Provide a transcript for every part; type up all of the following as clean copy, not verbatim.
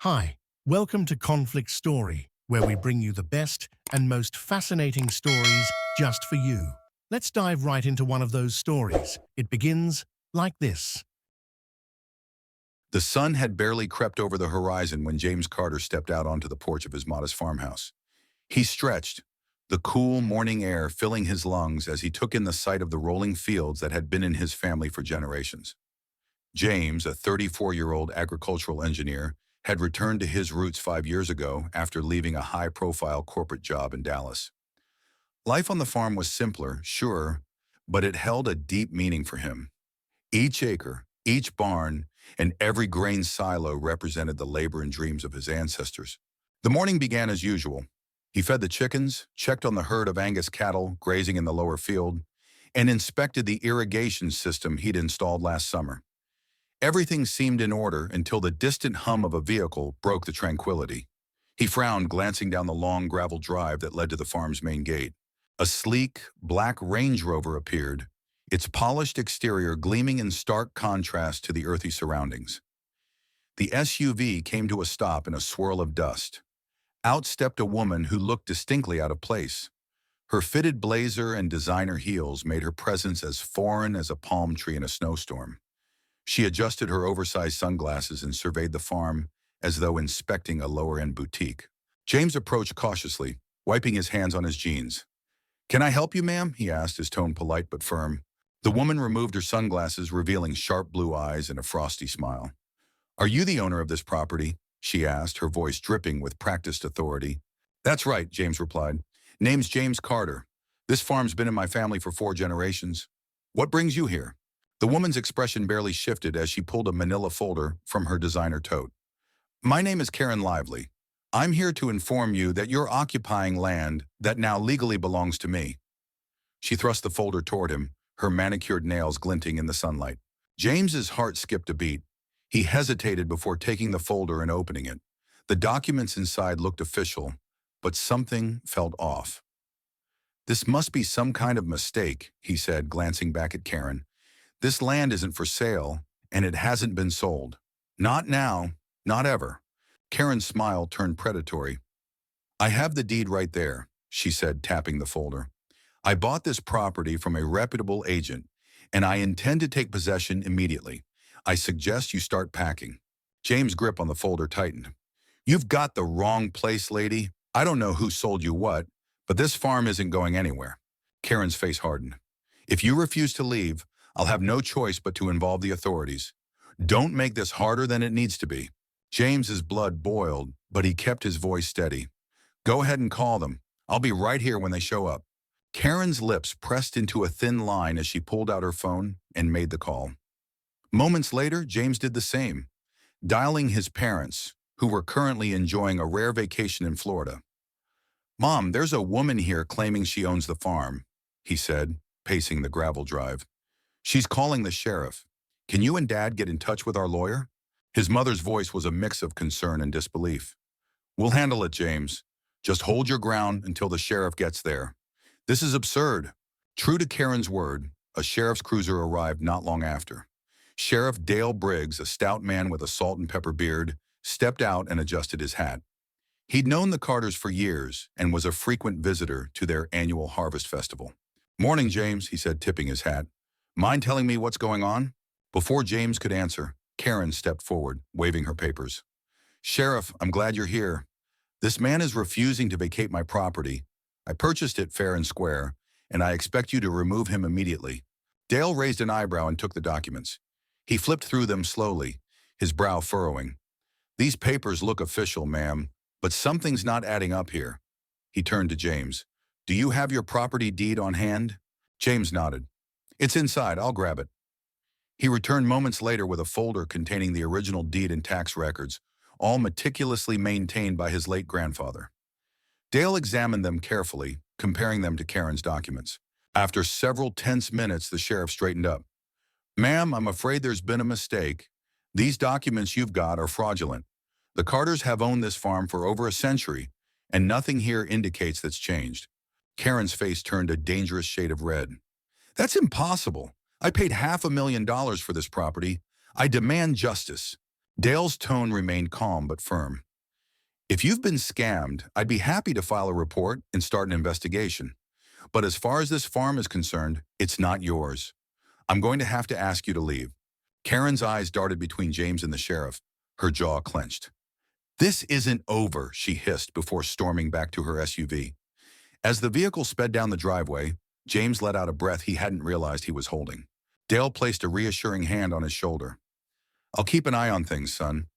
Hi, welcome to Conflict Story, where we bring you the best and most fascinating stories just for you. Let's dive right into one of those stories. It begins like this. The sun had barely crept over the horizon when James Carter stepped out onto the porch of his modest farmhouse. He stretched, the cool morning air filling his lungs as he took in the sight of the rolling fields that had been in his family for generations. James, a 34-year-old agricultural engineer, had returned to his roots 5 years ago after leaving a high-profile corporate job in Dallas. Life on the farm was simpler, sure, but it held a deep meaning for him. Each acre, each barn, and every grain silo represented the labor and dreams of his ancestors. The morning began as usual. He fed the chickens, checked on the herd of Angus cattle grazing in the lower field, and inspected the irrigation system he'd installed last summer. Everything seemed in order until the distant hum of a vehicle broke the tranquility. He frowned, glancing down the long gravel drive that led to the farm's main gate. A sleek, black Range Rover appeared, its polished exterior gleaming in stark contrast to the earthy surroundings. The SUV came to a stop in a swirl of dust. Out stepped a woman who looked distinctly out of place. Her fitted blazer and designer heels made her presence as foreign as a palm tree in a snowstorm. She adjusted her oversized sunglasses and surveyed the farm as though inspecting a lower-end boutique. James approached cautiously, wiping his hands on his jeans. "Can I help you, ma'am?" he asked, his tone polite but firm. The woman removed her sunglasses, revealing sharp blue eyes and a frosty smile. "Are you the owner of this property?" she asked, her voice dripping with practiced authority. "That's right," James replied. "Name's James Carter. This farm's been in my family for 4 generations. What brings you here?" The woman's expression barely shifted as she pulled a manila folder from her designer tote. "My name is Karen Lively. I'm here to inform you that you're occupying land that now legally belongs to me." She thrust the folder toward him, her manicured nails glinting in the sunlight. James's heart skipped a beat. He hesitated before taking the folder and opening it. The documents inside looked official, but something felt off. "This must be some kind of mistake," he said, glancing back at Karen. "This land isn't for sale, and it hasn't been sold. Not now, not ever." Karen's smile turned predatory. "I have the deed right there," she said, tapping the folder. "I bought this property from a reputable agent, and I intend to take possession immediately. I suggest you start packing." James' grip on the folder tightened. "You've got the wrong place, lady. I don't know who sold you what, but this farm isn't going anywhere." Karen's face hardened. "If you refuse to leave, I'll have no choice but to involve the authorities. Don't make this harder than it needs to be." James's blood boiled, but he kept his voice steady. "Go ahead and call them. I'll be right here when they show up." Karen's lips pressed into a thin line as she pulled out her phone and made the call. Moments later, James did the same, dialing his parents, who were currently enjoying a rare vacation in Florida. "Mom, there's a woman here claiming she owns the farm," he said, pacing the gravel drive. "She's calling the sheriff. Can you and Dad get in touch with our lawyer?" His mother's voice was a mix of concern and disbelief. "We'll handle it, James. Just hold your ground until the sheriff gets there. This is absurd." True to Karen's word, a sheriff's cruiser arrived not long after. Sheriff Dale Briggs, a stout man with a salt and pepper beard, stepped out and adjusted his hat. He'd known the Carters for years and was a frequent visitor to their annual harvest festival. "Morning, James," he said, tipping his hat. "Mind telling me what's going on?" Before James could answer, Karen stepped forward, waving her papers. "Sheriff, I'm glad you're here. This man is refusing to vacate my property. I purchased it fair and square, and I expect you to remove him immediately." Dale raised an eyebrow and took the documents. He flipped through them slowly, his brow furrowing. "These papers look official, ma'am, but something's not adding up here." He turned to James. "Do you have your property deed on hand?" James nodded. "It's inside. I'll grab it." He returned moments later with a folder containing the original deed and tax records, all meticulously maintained by his late grandfather. Dale examined them carefully, comparing them to Karen's documents. After several tense minutes, the sheriff straightened up. "Ma'am, I'm afraid there's been a mistake. These documents you've got are fraudulent. The Carters have owned this farm for over a century, and nothing here indicates that's changed." Karen's face turned a dangerous shade of red. "That's impossible. I paid $500,000 for this property. I demand justice." Dale's tone remained calm but firm. If you've been scammed, I'd be happy to file a report and start an investigation. But as far as this farm is concerned, it's not yours. I'm going to have to ask you to leave. Karen's eyes darted between James and the sheriff, her jaw clenched. This isn't over, she hissed before storming back to her SUV. As the vehicle sped down the driveway, James let out a breath he hadn't realized he was holding. Dale placed a reassuring hand on his shoulder. I'll keep an eye on things, son.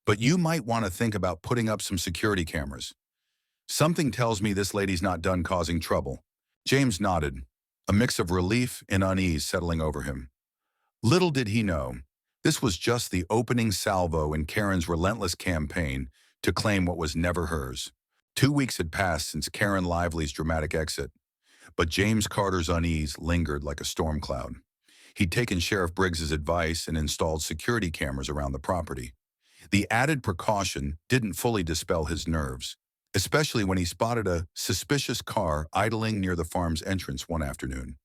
But you might want to think about putting up some security cameras. Something tells me this lady's not done causing trouble. James nodded, a mix of relief and unease settling over him. Little did he know, this was just the opening salvo in Karen's relentless campaign to claim what was never hers. 2 weeks had passed since Karen Lively's dramatic exit, but James Carter's unease lingered like a storm cloud. He'd taken Sheriff Briggs's advice and installed security cameras around the property. The added precaution didn't fully dispel his nerves, especially when he spotted a suspicious car idling near the farm's entrance one afternoon.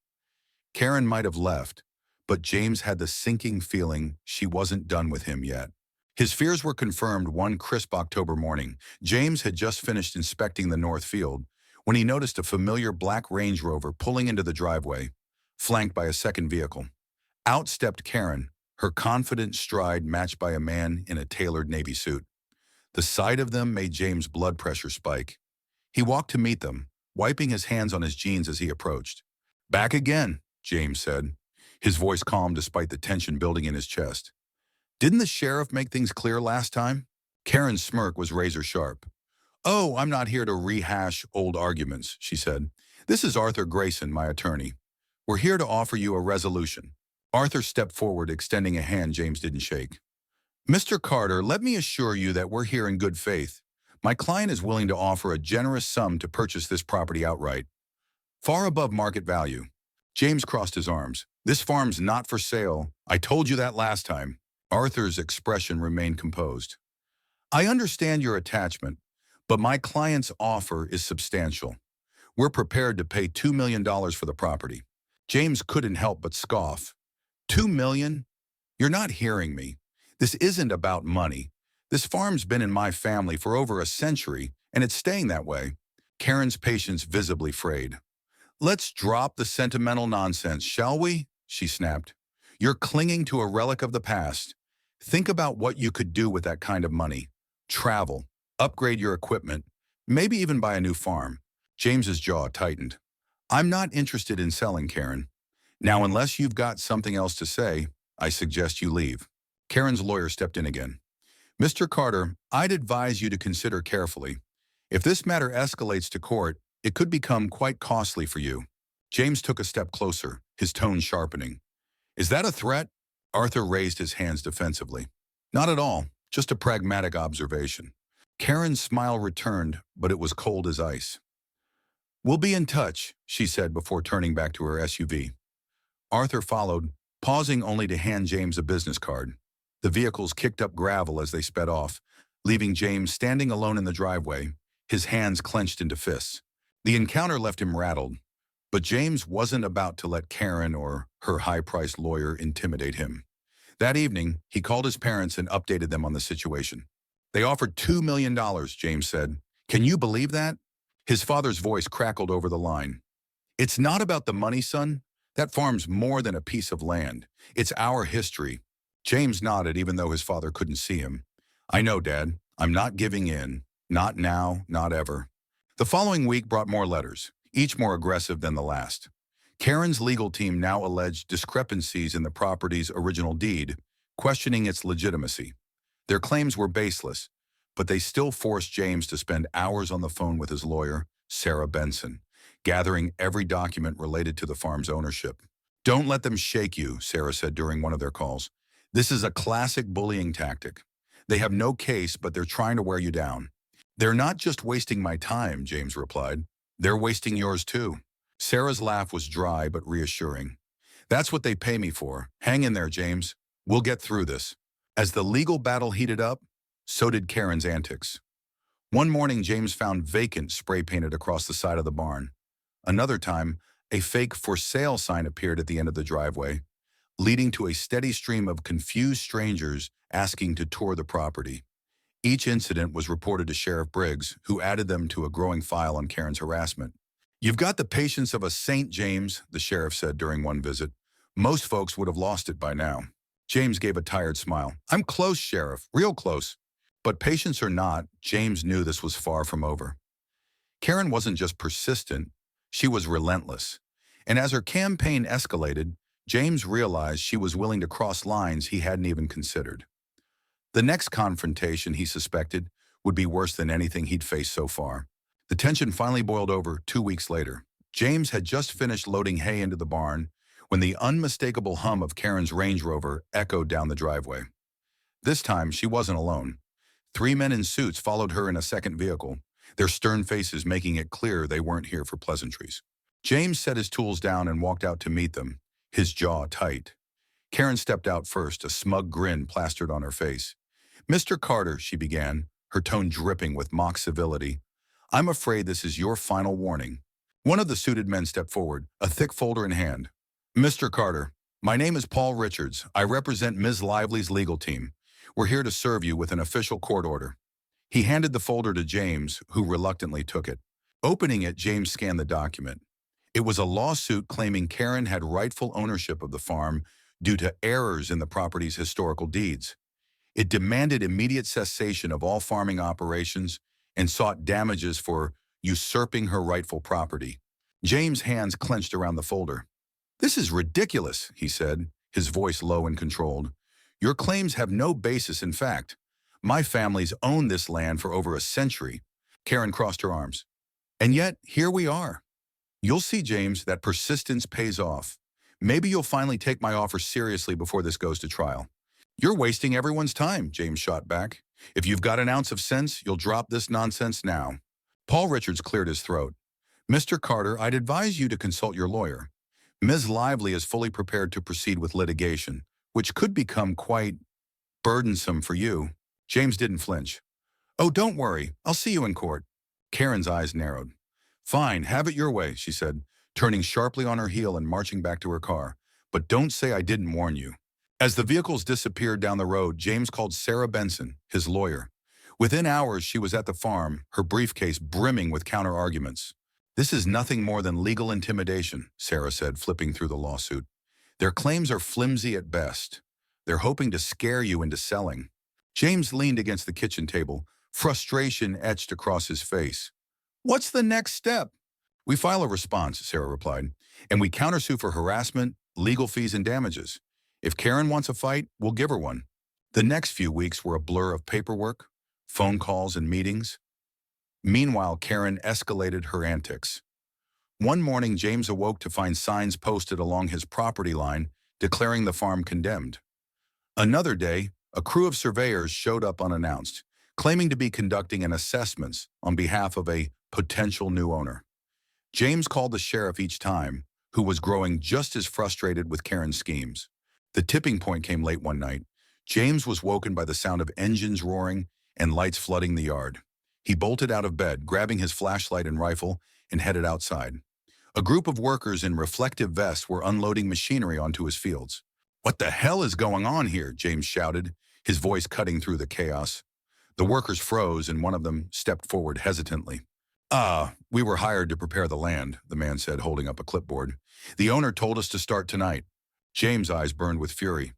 Karen might have left, but James had the sinking feeling she wasn't done with him yet. His fears were confirmed one crisp October morning. James had just finished inspecting the north field when he noticed a familiar black Range Rover pulling into the driveway, flanked by a second vehicle. Out stepped Karen, her confident stride matched by a man in a tailored navy suit. The sight of them made James' blood pressure spike. He walked to meet them, wiping his hands on his jeans as he approached. "Back again," James said, his voice calm despite the tension building in his chest. "Didn't the sheriff make things clear last time?" Karen's smirk was razor sharp. "Oh, I'm not here to rehash old arguments," she said. "This is Arthur Grayson, my attorney. We're here to offer you a resolution." Arthur stepped forward, extending a hand James didn't shake. "Mr. Carter, let me assure you that we're here in good faith. My client is willing to offer a generous sum to purchase this property outright, far above market value." James crossed his arms. "This farm's not for sale. I told you that last time." Arthur's expression remained composed. "I understand your attachment, but my client's offer is substantial. We're prepared to pay $2 million for the property." James couldn't help but scoff. $2 million? You're not hearing me. This isn't about money. This farm's been in my family for over a century, and it's staying that way. Karen's patience visibly frayed. "Let's drop the sentimental nonsense, shall we?" she snapped. "You're clinging to a relic of the past. Think about what you could do with that kind of money. Travel, upgrade your equipment, maybe even buy a new farm." James's jaw tightened. "I'm not interested in selling, Karen. Now, unless you've got something else to say, I suggest you leave." Karen's lawyer stepped in again. "Mr. Carter, I'd advise you to consider carefully. If this matter escalates to court, it could become quite costly for you." James took a step closer, his tone sharpening. "Is that a threat?" Arthur raised his hands defensively. "Not at all, just a pragmatic observation." Karen's smile returned, but it was cold as ice. "We'll be in touch," she said before turning back to her SUV. Arthur followed, pausing only to hand James a business card. The vehicles kicked up gravel as they sped off, leaving James standing alone in the driveway, his hands clenched into fists. The encounter left him rattled, but James wasn't about to let Karen or her high-priced lawyer intimidate him. That evening, he called his parents and updated them on the situation. "They offered $2 million, James said. "Can you believe that?" His father's voice crackled over the line. "It's not about the money, son. That farm's more than a piece of land. It's our history." James nodded even though his father couldn't see him. "I know, Dad. I'm not giving in. Not now, not ever." The following week brought more letters, each more aggressive than the last. Karen's legal team now alleged discrepancies in the property's original deed, questioning its legitimacy. Their claims were baseless, but they still forced James to spend hours on the phone with his lawyer, Sarah Benson, gathering every document related to the farm's ownership. "Don't let them shake you," Sarah said during one of their calls. "This is a classic bullying tactic. They have no case, but they're trying to wear you down." "They're not just wasting my time," James replied. "They're wasting yours too." Sarah's laugh was dry but reassuring. "That's what they pay me for. Hang in there, James. We'll get through this." As the legal battle heated up, so did Karen's antics. One morning, James found vacant spray painted across the side of the barn. Another time, a fake "for sale" sign appeared at the end of the driveway, leading to a steady stream of confused strangers asking to tour the property. Each incident was reported to Sheriff Briggs, who added them to a growing file on Karen's harassment. "You've got the patience of a saint, James," the sheriff said during one visit. "Most folks would have lost it by now." James gave a tired smile. "I'm close, Sheriff, real close." But patience or not, James knew this was far from over. Karen wasn't just persistent, she was relentless. And as her campaign escalated, James realized she was willing to cross lines he hadn't even considered. The next confrontation, he suspected, would be worse than anything he'd faced so far. The tension finally boiled over 2 weeks later. James had just finished loading hay into the barn when the unmistakable hum of Karen's Range Rover echoed down the driveway. This time, she wasn't alone. 3 men in suits followed her in a second vehicle, their stern faces making it clear they weren't here for pleasantries. James set his tools down and walked out to meet them, his jaw tight. Karen stepped out first, a smug grin plastered on her face. "Mr. Carter," she began, her tone dripping with mock civility, "I'm afraid this is your final warning." One of the suited men stepped forward, a thick folder in hand. "Mr. Carter, my name is Paul Richards. I represent Ms. Lively's legal team. We're here to serve you with an official court order." He handed the folder to James, who reluctantly took it. Opening it, James scanned the document. It was a lawsuit claiming Karen had rightful ownership of the farm due to errors in the property's historical deeds. It demanded immediate cessation of all farming operations and sought damages for usurping her rightful property. James' hands clenched around the folder. "This is ridiculous," he said, his voice low and controlled. "Your claims have no basis in fact. My family's owned this land for over a century." Karen crossed her arms. "And yet, here we are." "You'll see, James, that persistence pays off. Maybe you'll finally take my offer seriously before this goes to trial." "You're wasting everyone's time," James shot back. "If you've got an ounce of sense, you'll drop this nonsense now." Paul Richards cleared his throat. "Mr. Carter, I'd advise you to consult your lawyer. Ms. Lively is fully prepared to proceed with litigation, which could become quite burdensome for you." James didn't flinch. "Oh, don't worry. I'll see you in court." Karen's eyes narrowed. "Fine, have it your way," she said, turning sharply on her heel and marching back to her car. "But don't say I didn't warn you." As the vehicles disappeared down the road, James called Sarah Benson, his lawyer. Within hours, she was at the farm, her briefcase brimming with counter-arguments. "This is nothing more than legal intimidation," Sarah said, flipping through the lawsuit. "Their claims are flimsy at best. They're hoping to scare you into selling." James leaned against the kitchen table, frustration etched across his face. "What's the next step?" "We file a response," Sarah replied, "and we countersue for harassment, legal fees, and damages. If Karen wants a fight, we'll give her one." The next few weeks were a blur of paperwork, phone calls, and meetings. Meanwhile, Karen escalated her antics. One morning, James awoke to find signs posted along his property line declaring the farm condemned. Another day, a crew of surveyors showed up unannounced, claiming to be conducting an assessment on behalf of a potential new owner. James called the sheriff each time, who was growing just as frustrated with Karen's schemes. The tipping point came late one night. James was woken by the sound of engines roaring and lights flooding the yard. He bolted out of bed, grabbing his flashlight and rifle, and headed outside. A group of workers in reflective vests were unloading machinery onto his fields. "What the hell is going on here?" James shouted, his voice cutting through the chaos. The workers froze, and one of them stepped forward hesitantly. We were hired to prepare the land," the man said, holding up a clipboard. "The owner told us to start tonight." James' eyes burned with fury.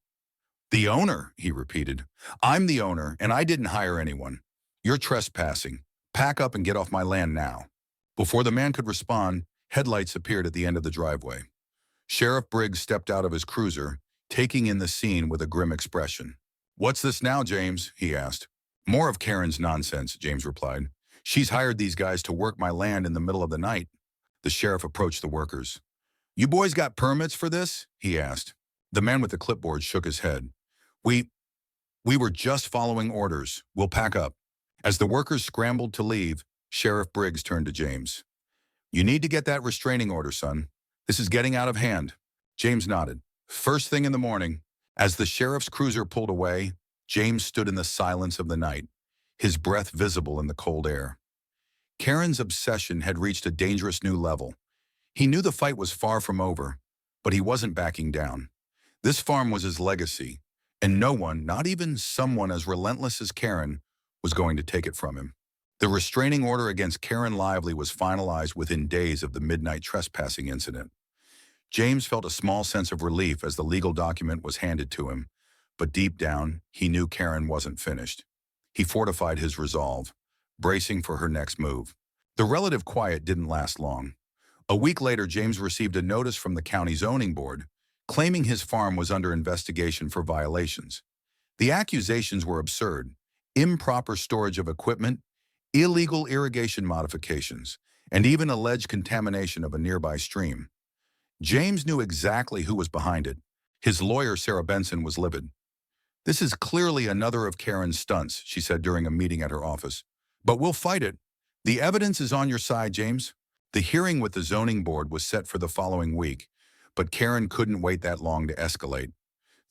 "The owner," he repeated. "I'm the owner, and I didn't hire anyone. You're trespassing. Pack up and get off my land now." Before the man could respond, headlights appeared at the end of the driveway. Sheriff Briggs stepped out of his cruiser, taking in the scene with a grim expression. "What's this now, James?" he asked. "More of Karen's nonsense," James replied. "She's hired these guys to work my land in the middle of the night." The sheriff approached the workers. "You boys got permits for this?" he asked. The man with the clipboard shook his head. We were just following orders. We'll pack up." As the workers scrambled to leave, Sheriff Briggs turned to James. "You need to get that restraining order, son. This is getting out of hand." James nodded. First thing in the morning, as the sheriff's cruiser pulled away, James stood in the silence of the night, his breath visible in the cold air. Karen's obsession had reached a dangerous new level. He knew the fight was far from over, but he wasn't backing down. This farm was his legacy, And no one, not even someone as relentless as Karen, was going to take it from him. The restraining order against Karen Lively was finalized within days of the midnight trespassing incident. James felt a small sense of relief as the legal document was handed to him, but deep down, he knew Karen wasn't finished. He fortified his resolve, bracing for her next move. The relative quiet didn't last long. A week later, James received a notice from the county zoning board, claiming his farm was under investigation for violations. The accusations were absurd: improper storage of equipment, illegal irrigation modifications, and even alleged contamination of a nearby stream. James knew exactly who was behind it. His lawyer, Sarah Benson, was livid. "This is clearly another of Karen's stunts," she said during a meeting at her office. "But we'll fight it. The evidence is on your side, James." The hearing with the zoning board was set for the following week, but Karen couldn't wait that long to escalate.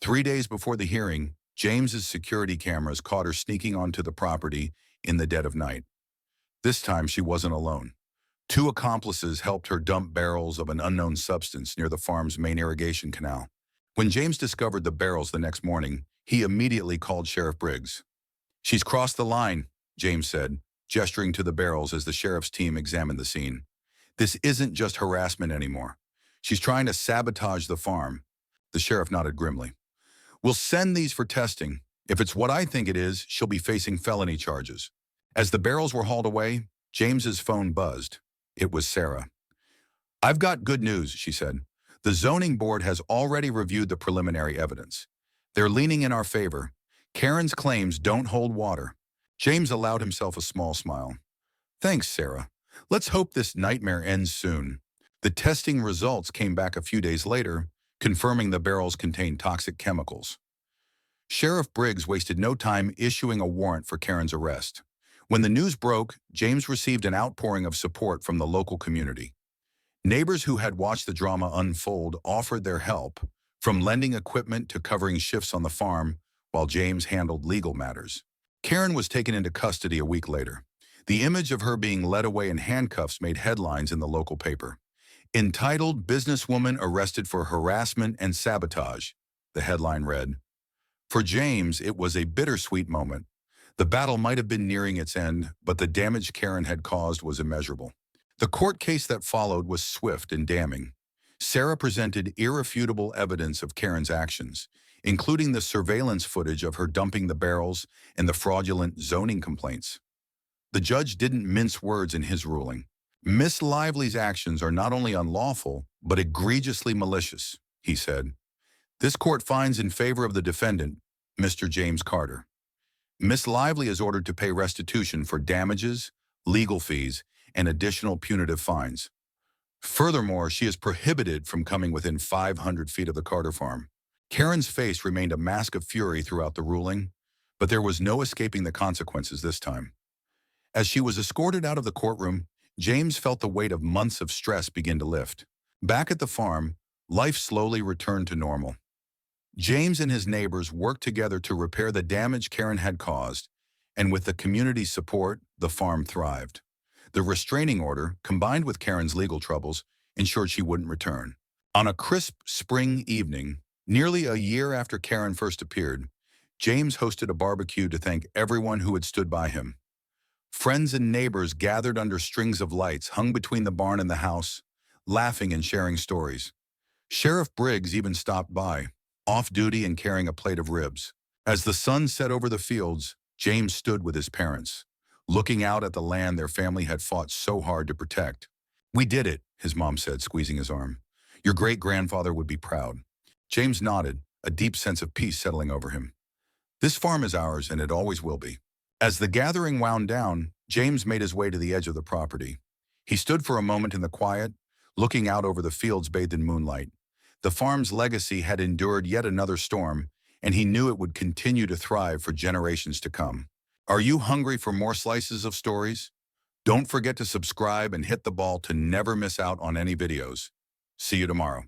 3 days before the hearing, James's security cameras caught her sneaking onto the property in the dead of night. This time, she wasn't alone. 2 accomplices helped her dump barrels of an unknown substance near the farm's main irrigation canal. When James discovered the barrels the next morning, he immediately called Sheriff Briggs. "She's crossed the line," James said, gesturing to the barrels as the sheriff's team examined the scene. "This isn't just harassment anymore. She's trying to sabotage the farm." The sheriff nodded grimly. "We'll send these for testing. If it's what I think it is, she'll be facing felony charges." As the barrels were hauled away, James's phone buzzed. It was Sarah. "I've got good news," she said. "The zoning board has already reviewed the preliminary evidence. They're leaning in our favor. Karen's claims don't hold water." James allowed himself a small smile. "Thanks, Sarah. Let's hope this nightmare ends soon." The testing results came back a few days later, confirming the barrels contained toxic chemicals. Sheriff Briggs wasted no time issuing a warrant for Karen's arrest. When the news broke, James received an outpouring of support from the local community. Neighbors who had watched the drama unfold offered their help, from lending equipment to covering shifts on the farm, while James handled legal matters. Karen was taken into custody a week later. The image of her being led away in handcuffs made headlines in the local paper. Entitled "Businesswoman Arrested for Harassment and Sabotage," the headline read. For James, it was a bittersweet moment. The battle might have been nearing its end, but the damage Karen had caused was immeasurable. The court case that followed was swift and damning. Sarah presented irrefutable evidence of Karen's actions, including the surveillance footage of her dumping the barrels and the fraudulent zoning complaints. The judge didn't mince words in his ruling. "Miss Lively's actions are not only unlawful, but egregiously malicious," he said. "This court finds in favor of the defendant, Mr. James Carter. Miss Lively is ordered to pay restitution for damages, legal fees, and additional punitive fines. Furthermore, she is prohibited from coming within 500 feet of the Carter farm." Karen's face remained a mask of fury throughout the ruling, but there was no escaping the consequences this time. As she was escorted out of the courtroom, James felt the weight of months of stress begin to lift. Back at the farm, life slowly returned to normal. James and his neighbors worked together to repair the damage Karen had caused, and with the community's support, the farm thrived. The restraining order, combined with Karen's legal troubles, ensured she wouldn't return. On a crisp spring evening, nearly a year after Karen first appeared, James hosted a barbecue to thank everyone who had stood by him. Friends and neighbors gathered under strings of lights hung between the barn and the house, laughing and sharing stories. Sheriff Briggs even stopped by, off duty and carrying a plate of ribs. As the sun set over the fields, James stood with his parents, looking out at the land their family had fought so hard to protect. "We did it," his mom said, squeezing his arm. "Your great-grandfather would be proud." James nodded, a deep sense of peace settling over him. "This farm is ours, and it always will be." As the gathering wound down, James made his way to the edge of the property. He stood for a moment in the quiet, looking out over the fields bathed in moonlight. The farm's legacy had endured yet another storm, and he knew it would continue to thrive for generations to come. Are you hungry for more slices of stories? Don't forget to subscribe and hit the bell to never miss out on any videos. See you tomorrow.